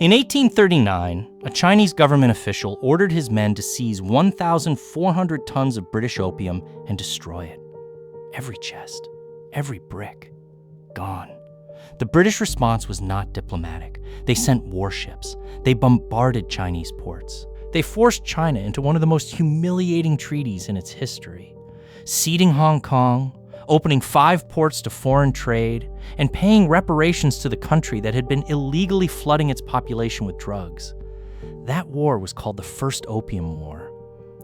In 1839, a Chinese government official ordered his men to seize 1,400 tons of British opium and destroy it. Every chest, every brick, gone. The British response was not diplomatic. They sent warships. They bombarded Chinese ports. They forced China into one of the most humiliating treaties in its history, ceding Hong Kong, opening 5 ports to foreign trade, and paying reparations to the country that had been illegally flooding its population with drugs. That war was called the First Opium War.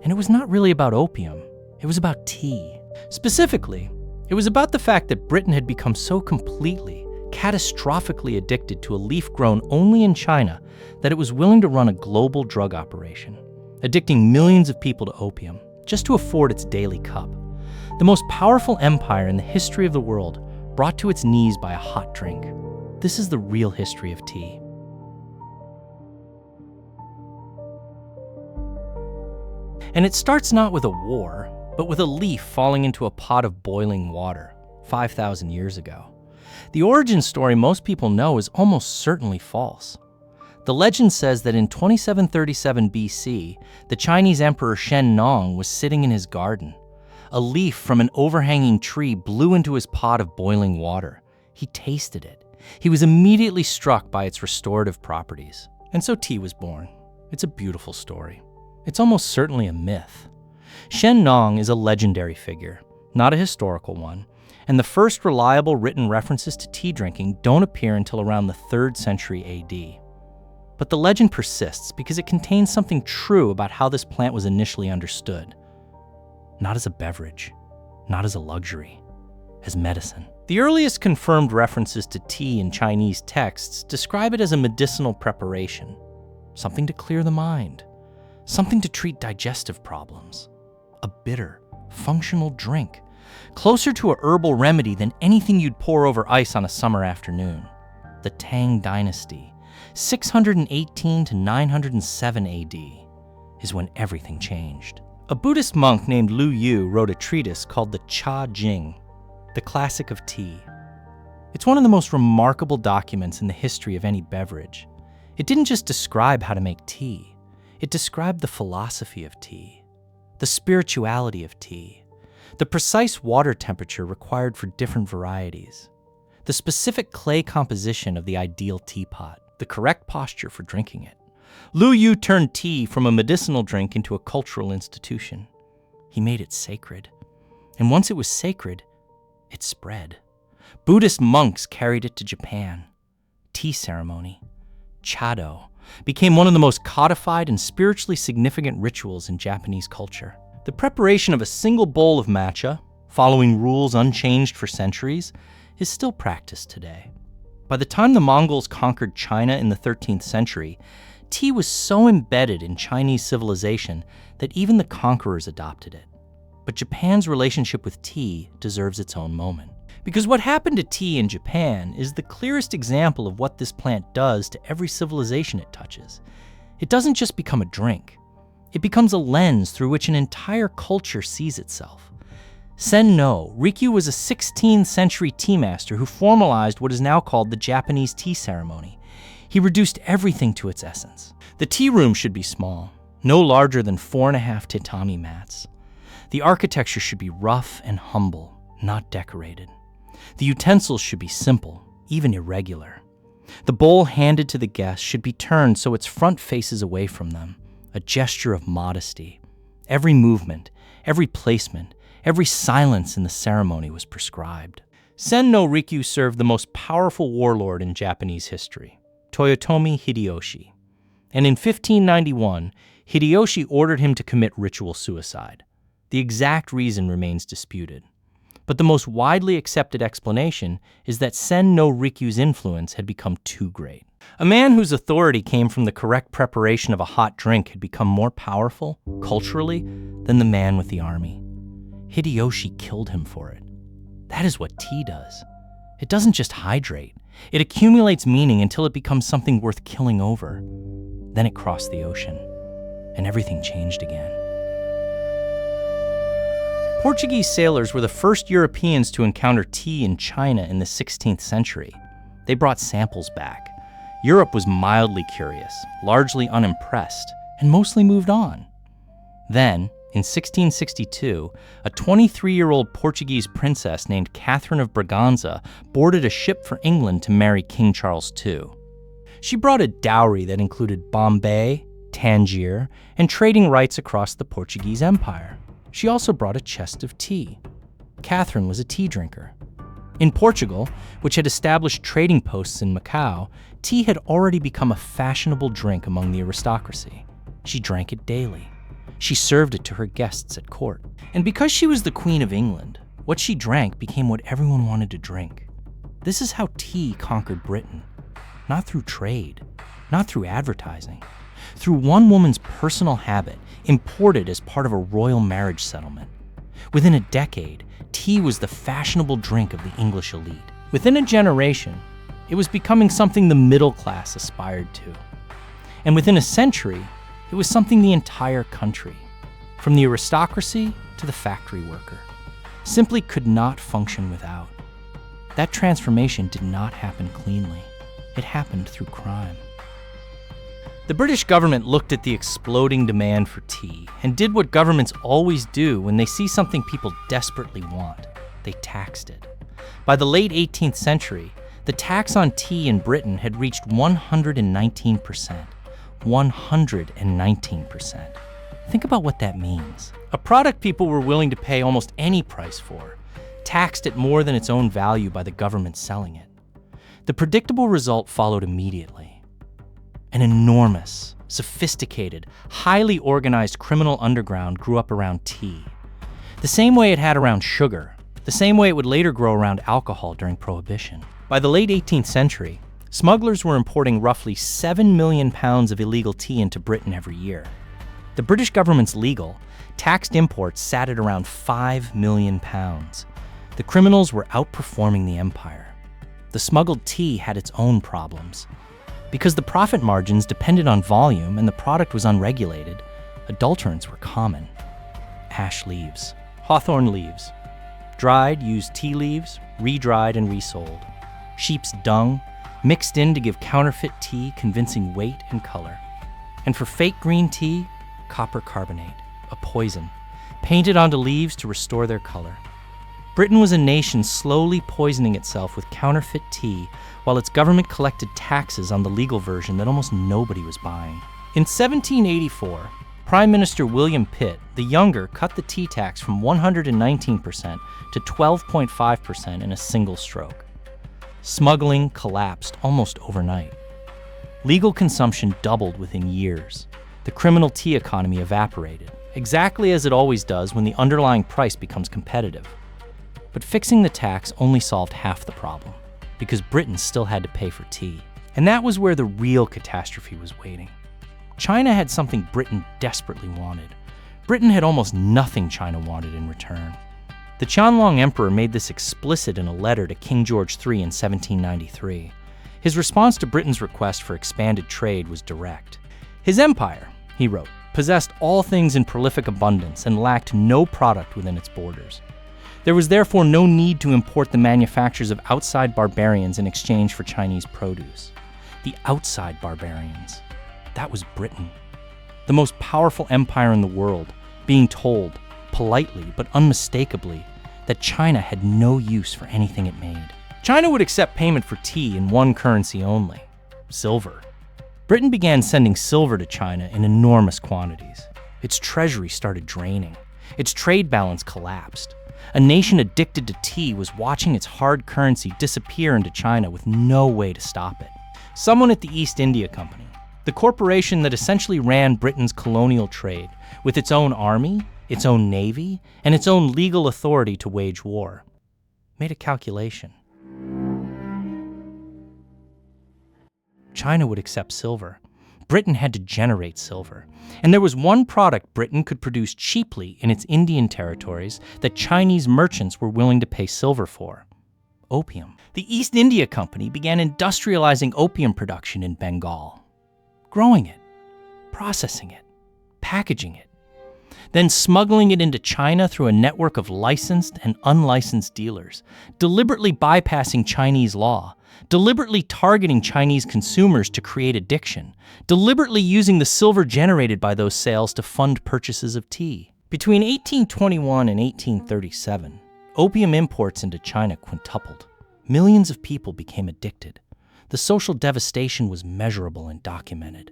And it was not really about opium. It was about tea. Specifically, it was about the fact that Britain had become so completely, catastrophically addicted to a leaf grown only in China that it was willing to run a global drug operation, addicting millions of people to opium just to afford its daily cup. The most powerful empire in the history of the world brought to its knees by a hot drink. This is the real history of tea. And it starts not with a war, but with a leaf falling into a pot of boiling water 5,000 years ago. The origin story most people know is almost certainly false. The legend says that in 2737 BC, the Chinese Emperor Shen Nong was sitting in his garden. A leaf from an overhanging tree blew into his pot of boiling water. He tasted it. He was immediately struck by its restorative properties. And so tea was born. It's a beautiful story. It's almost certainly a myth. Shen Nong is a legendary figure, not a historical one, and the first reliable written references to tea drinking don't appear until around the 3rd century AD. But the legend persists because it contains something true about how this plant was initially understood. Not as a beverage, not as a luxury, as medicine. The earliest confirmed references to tea in Chinese texts describe it as a medicinal preparation, something to clear the mind, something to treat digestive problems, a bitter, functional drink, closer to a herbal remedy than anything you'd pour over ice on a summer afternoon. The Tang Dynasty, 618 to 907 AD, is when everything changed. A Buddhist monk named Lu Yu wrote a treatise called the Cha Jing, the classic of tea. It's one of the most remarkable documents in the history of any beverage. It didn't just describe how to make tea, it described the philosophy of tea, the spirituality of tea, the precise water temperature required for different varieties, the specific clay composition of the ideal teapot, the correct posture for drinking it. Lu Yu turned tea from a medicinal drink into a cultural institution. He made it sacred. And once it was sacred, it spread. Buddhist monks carried it to Japan. Tea ceremony, chado, became one of the most codified and spiritually significant rituals in Japanese culture. The preparation of a single bowl of matcha, following rules unchanged for centuries, is still practiced today. By the time the Mongols conquered China in the 13th century, tea was so embedded in Chinese civilization that even the conquerors adopted it. But Japan's relationship with tea deserves its own moment. Because what happened to tea in Japan is the clearest example of what this plant does to every civilization it touches. It doesn't just become a drink. It becomes a lens through which an entire culture sees itself. Sen No, Rikyu was a 16th century tea master who formalized what is now called the Japanese tea ceremony. He reduced everything to its essence. The tea room should be small, no larger than 4.5 tatami mats. The architecture should be rough and humble, not decorated. The utensils should be simple, even irregular. The bowl handed to the guests should be turned so its front faces away from them, a gesture of modesty. Every movement, every placement, every silence in the ceremony was prescribed. Sen no Rikyu served the most powerful warlord in Japanese history, Toyotomi Hideyoshi. And in 1591, Hideyoshi ordered him to commit ritual suicide. The exact reason remains disputed. But the most widely accepted explanation is that Sen no Rikyu's influence had become too great. A man whose authority came from the correct preparation of a hot drink had become more powerful, culturally, than the man with the army. Hideyoshi killed him for it. That is what tea does. It doesn't just hydrate. It accumulates meaning until it becomes something worth killing over. Then it crossed the ocean, and everything changed again. Portuguese sailors were the first Europeans to encounter tea in China in the 16th century. They brought samples back. Europe was mildly curious, largely unimpressed, and mostly moved on. Then, in 1662, a 23-year-old Portuguese princess named Catherine of Braganza boarded a ship for England to marry King Charles II. She brought a dowry that included Bombay, Tangier, and trading rights across the Portuguese Empire. She also brought a chest of tea. Catherine was a tea drinker. In Portugal, which had established trading posts in Macau, tea had already become a fashionable drink among the aristocracy. She drank it daily. She served it to her guests at court. And because she was the Queen of England, what she drank became what everyone wanted to drink. This is how tea conquered Britain. Not through trade, not through advertising, through one woman's personal habit imported as part of a royal marriage settlement. Within a decade, tea was the fashionable drink of the English elite. Within a generation, it was becoming something the middle class aspired to. And within a century, it was something the entire country, from the aristocracy to the factory worker, simply could not function without. That transformation did not happen cleanly. It happened through crime. The British government looked at the exploding demand for tea and did what governments always do when they see something people desperately want. They taxed it. By the late 18th century, the tax on tea in Britain had reached 119%. 119%. Think about what that means. A product people were willing to pay almost any price for, taxed at more than its own value by the government selling it. The predictable result followed immediately. An enormous, sophisticated, highly organized criminal underground grew up around tea. The same way it had around sugar, the same way it would later grow around alcohol during Prohibition. By the late 18th century, smugglers were importing roughly 7 million pounds of illegal tea into Britain every year. The British government's legal, taxed imports sat at around 5 million pounds. The criminals were outperforming the empire. The smuggled tea had its own problems. Because the profit margins depended on volume and the product was unregulated, adulterants were common. Ash leaves, hawthorn leaves, dried, used tea leaves, re-dried and resold. Sheep's dung, mixed in to give counterfeit tea convincing weight and color. And for fake green tea, copper carbonate, a poison, painted onto leaves to restore their color. Britain was a nation slowly poisoning itself with counterfeit tea while its government collected taxes on the legal version that almost nobody was buying. In 1784, Prime Minister William Pitt, the younger, cut the tea tax from 119% to 12.5% in a single stroke. Smuggling collapsed almost overnight. Legal consumption doubled within years. The criminal tea economy evaporated, exactly as it always does when the underlying price becomes competitive. But fixing the tax only solved half the problem, because Britain still had to pay for tea. And that was where the real catastrophe was waiting. China had something Britain desperately wanted. Britain had almost nothing China wanted in return. The Qianlong Emperor made this explicit in a letter to King George III in 1793. His response to Britain's request for expanded trade was direct. His empire, he wrote, possessed all things in prolific abundance and lacked no product within its borders. There was therefore no need to import the manufactures of outside barbarians in exchange for Chinese produce. The outside barbarians, that was Britain. The most powerful empire in the world, being told, politely but unmistakably, that China had no use for anything it made. China would accept payment for tea in one currency only, silver. Britain began sending silver to China in enormous quantities. Its treasury started draining. Its trade balance collapsed. A nation addicted to tea was watching its hard currency disappear into China with no way to stop it. Someone at the East India Company, the corporation that essentially ran Britain's colonial trade, with its own army, its own navy, and its own legal authority to wage war, made a calculation. China would accept silver. Britain had to generate silver. And there was one product Britain could produce cheaply in its Indian territories that Chinese merchants were willing to pay silver for: opium. The East India Company began industrializing opium production in Bengal, growing it, processing it, packaging it, then smuggling it into China through a network of licensed and unlicensed dealers, deliberately bypassing Chinese law, deliberately targeting Chinese consumers to create addiction, deliberately using the silver generated by those sales to fund purchases of tea. Between 1821 and 1837, opium imports into China quintupled. Millions of people became addicted. The social devastation was measurable and documented.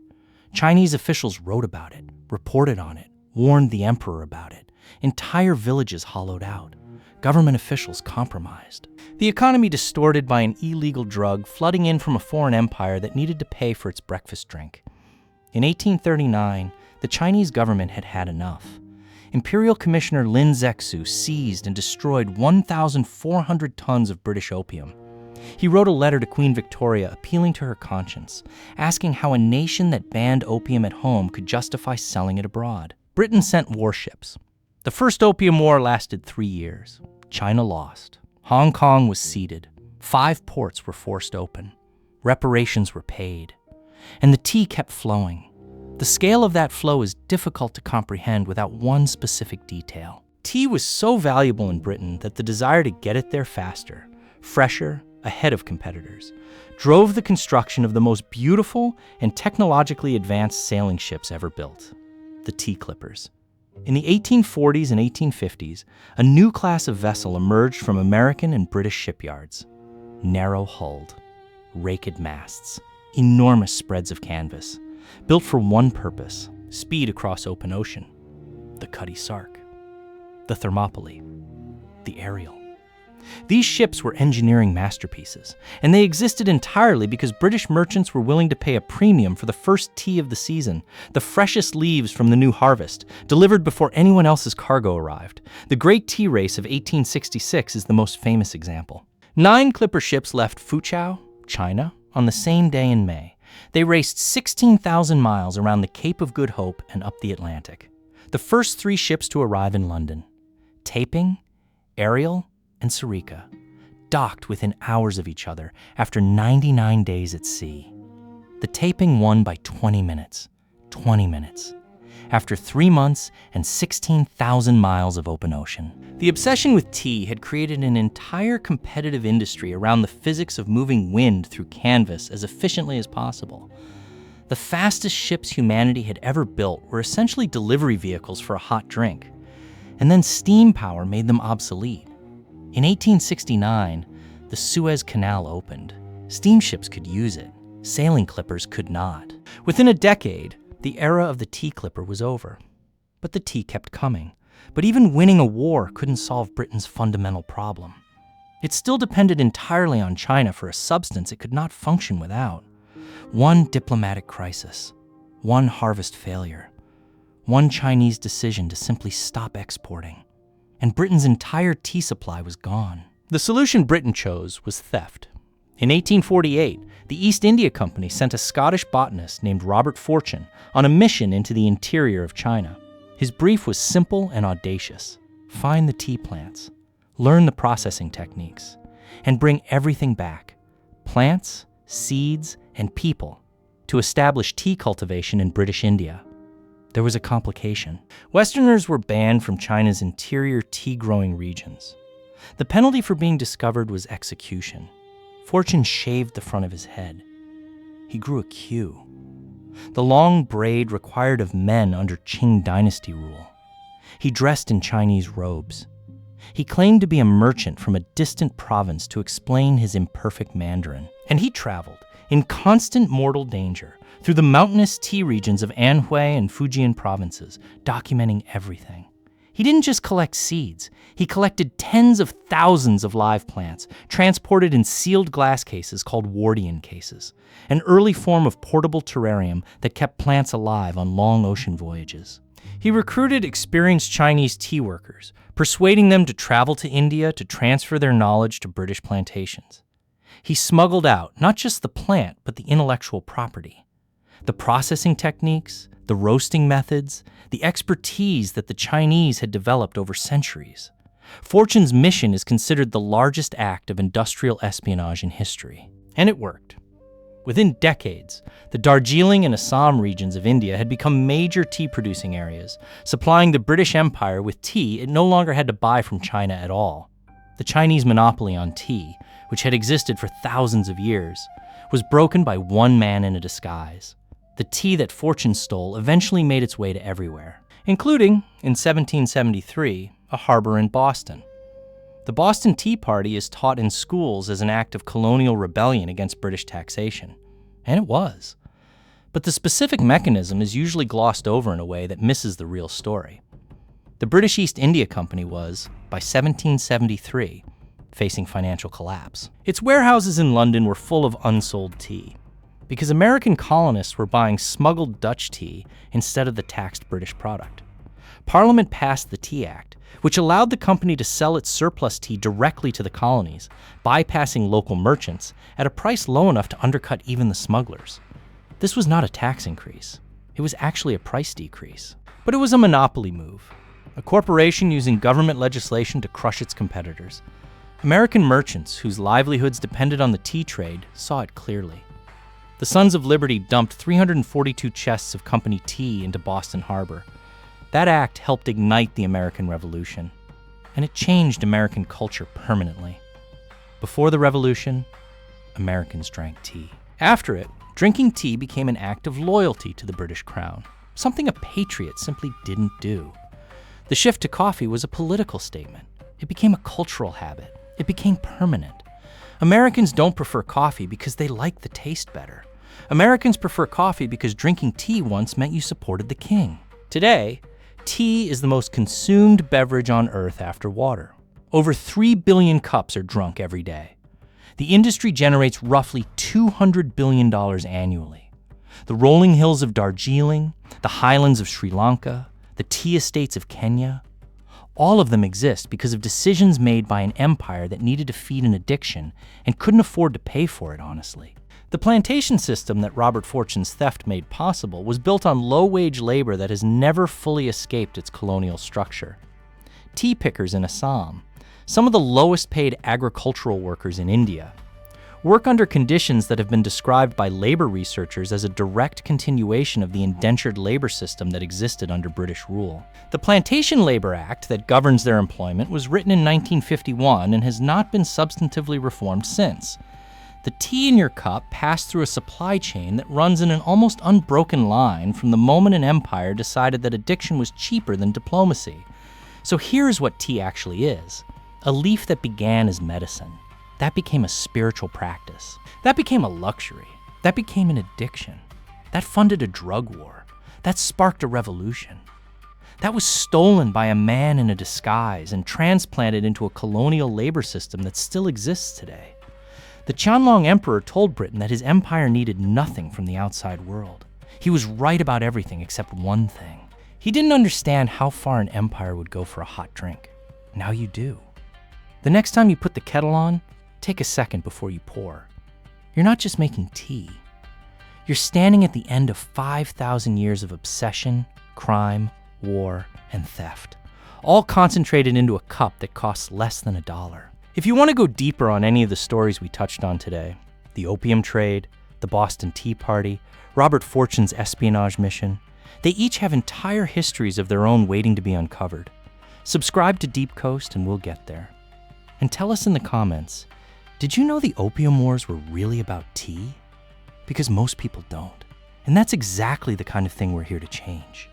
Chinese officials wrote about it, reported on it, warned the emperor about it. Entire villages hollowed out. Government officials compromised. The economy distorted by an illegal drug flooding in from a foreign empire that needed to pay for its breakfast drink. In 1839, the Chinese government had had enough. Imperial Commissioner Lin Zexu seized and destroyed 1,400 tons of British opium. He wrote a letter to Queen Victoria appealing to her conscience, asking how a nation that banned opium at home could justify selling it abroad. Britain sent warships. The First Opium War lasted 3 years. China lost. Hong Kong was ceded. 5 ports were forced open. Reparations were paid. And the tea kept flowing. The scale of that flow is difficult to comprehend without one specific detail. Tea was so valuable in Britain that the desire to get it there faster, fresher, ahead of competitors, drove the construction of the most beautiful and technologically advanced sailing ships ever built, the tea clippers. In the 1840s and 1850s, a new class of vessel emerged from American and British shipyards. Narrow-hulled, raked masts, enormous spreads of canvas, built for one purpose: speed across open ocean. The Cutty Sark, the Thermopylae, the Ariel. These ships were engineering masterpieces, and they existed entirely because British merchants were willing to pay a premium for the first tea of the season, the freshest leaves from the new harvest, delivered before anyone else's cargo arrived. The Great Tea Race of 1866 is the most famous example. 9 clipper ships left Foochow, China, on the same day in May. They raced 16,000 miles around the Cape of Good Hope and up the Atlantic. The first 3 ships to arrive in London, Taiping, Ariel, and Sarika, docked within hours of each other after 99 days at sea. The Taiping won by 20 minutes. 20 minutes. After 3 months and 16,000 miles of open ocean. The obsession with tea had created an entire competitive industry around the physics of moving wind through canvas as efficiently as possible. The fastest ships humanity had ever built were essentially delivery vehicles for a hot drink. And then steam power made them obsolete. In 1869, the Suez Canal opened. Steamships could use it. Sailing clippers could not. Within a decade, the era of the tea clipper was over. But the tea kept coming. But even winning a war couldn't solve Britain's fundamental problem. It still depended entirely on China for a substance it could not function without. One diplomatic crisis, one harvest failure, one Chinese decision to simply stop exporting, and Britain's entire tea supply was gone. The solution Britain chose was theft. In 1848, the East India Company sent a Scottish botanist named Robert Fortune on a mission into the interior of China. His brief was simple and audacious: find the tea plants, learn the processing techniques, and bring everything back: plants, seeds, and people, to establish tea cultivation in British India. There was a complication. Westerners were banned from China's interior tea-growing regions. The penalty for being discovered was execution. Fortune shaved the front of his head. He grew a queue. The long braid required of men under Tang Dynasty rule. He dressed in Chinese robes. He claimed to be a merchant from a distant province to explain his imperfect Mandarin. And he traveled, in constant mortal danger, through the mountainous tea regions of Anhui and Fujian provinces, documenting everything. He didn't just collect seeds. He collected tens of thousands of live plants, transported in sealed glass cases called Wardian cases, an early form of portable terrarium that kept plants alive on long ocean voyages. He recruited experienced Chinese tea workers, persuading them to travel to India to transfer their knowledge to British plantations. He smuggled out not just the plant, but the intellectual property. The processing techniques, the roasting methods, the expertise that the Chinese had developed over centuries. Fortune's mission is considered the largest act of industrial espionage in history. And it worked. Within decades, the Darjeeling and Assam regions of India had become major tea-producing areas, supplying the British Empire with tea it no longer had to buy from China at all. The Chinese monopoly on tea, which had existed for thousands of years, was broken by one man in a disguise. The tea that fortune stole eventually made its way to everywhere, including, in 1773, a harbor in Boston. The Boston Tea Party is taught in schools as an act of colonial rebellion against British taxation. And it was. But the specific mechanism is usually glossed over in a way that misses the real story. The British East India Company was, by 1773, facing financial collapse. Its warehouses in London were full of unsold tea, because American colonists were buying smuggled Dutch tea instead of the taxed British product. Parliament passed the Tea Act, which allowed the company to sell its surplus tea directly to the colonies, bypassing local merchants at a price low enough to undercut even the smugglers. This was not a tax increase. It was actually a price decrease. But it was a monopoly move, a corporation using government legislation to crush its competitors. American merchants, whose livelihoods depended on the tea trade, saw it clearly. The Sons of Liberty dumped 342 chests of company tea into Boston Harbor. That act helped ignite the American Revolution, and it changed American culture permanently. Before the Revolution, Americans drank tea. After it, drinking tea became an act of loyalty to the British Crown, something a patriot simply didn't do. The shift to coffee was a political statement. It became a cultural habit. It became permanent. Americans don't prefer coffee because they like the taste better. Americans prefer coffee because drinking tea once meant you supported the king. Today, tea is the most consumed beverage on Earth after water. Over 3 billion cups are drunk every day. The industry generates roughly $200 billion annually. The rolling hills of Darjeeling, the highlands of Sri Lanka, the tea estates of Kenya, all of them exist because of decisions made by an empire that needed to feed an addiction and couldn't afford to pay for it, honestly. The plantation system that Robert Fortune's theft made possible was built on low-wage labor that has never fully escaped its colonial structure. Tea pickers in Assam, some of the lowest-paid agricultural workers in India, work under conditions that have been described by labor researchers as a direct continuation of the indentured labor system that existed under British rule. The Plantation Labor Act that governs their employment was written in 1951 and has not been substantively reformed since. The tea in your cup passed through a supply chain that runs in an almost unbroken line from the moment an empire decided that addiction was cheaper than diplomacy. So here's what tea actually is: a leaf that began as medicine. That became a spiritual practice. That became a luxury. That became an addiction. That funded a drug war. That sparked a revolution. That was stolen by a man in a disguise and transplanted into a colonial labor system that still exists today. The Qianlong Emperor told Britain that his empire needed nothing from the outside world. He was right about everything except one thing. He didn't understand how far an empire would go for a hot drink. Now you do. The next time you put the kettle on, take a second before you pour. You're not just making tea. You're standing at the end of 5,000 years of obsession, crime, war, and theft, all concentrated into a cup that costs less than $1. If you want to go deeper on any of the stories we touched on today, the opium trade, the Boston Tea Party, Robert Fortune's espionage mission, they each have entire histories of their own waiting to be uncovered. Subscribe to Deep Coast and we'll get there. And tell us in the comments, did you know the Opium Wars were really about tea? Because most people don't. And that's exactly the kind of thing we're here to change.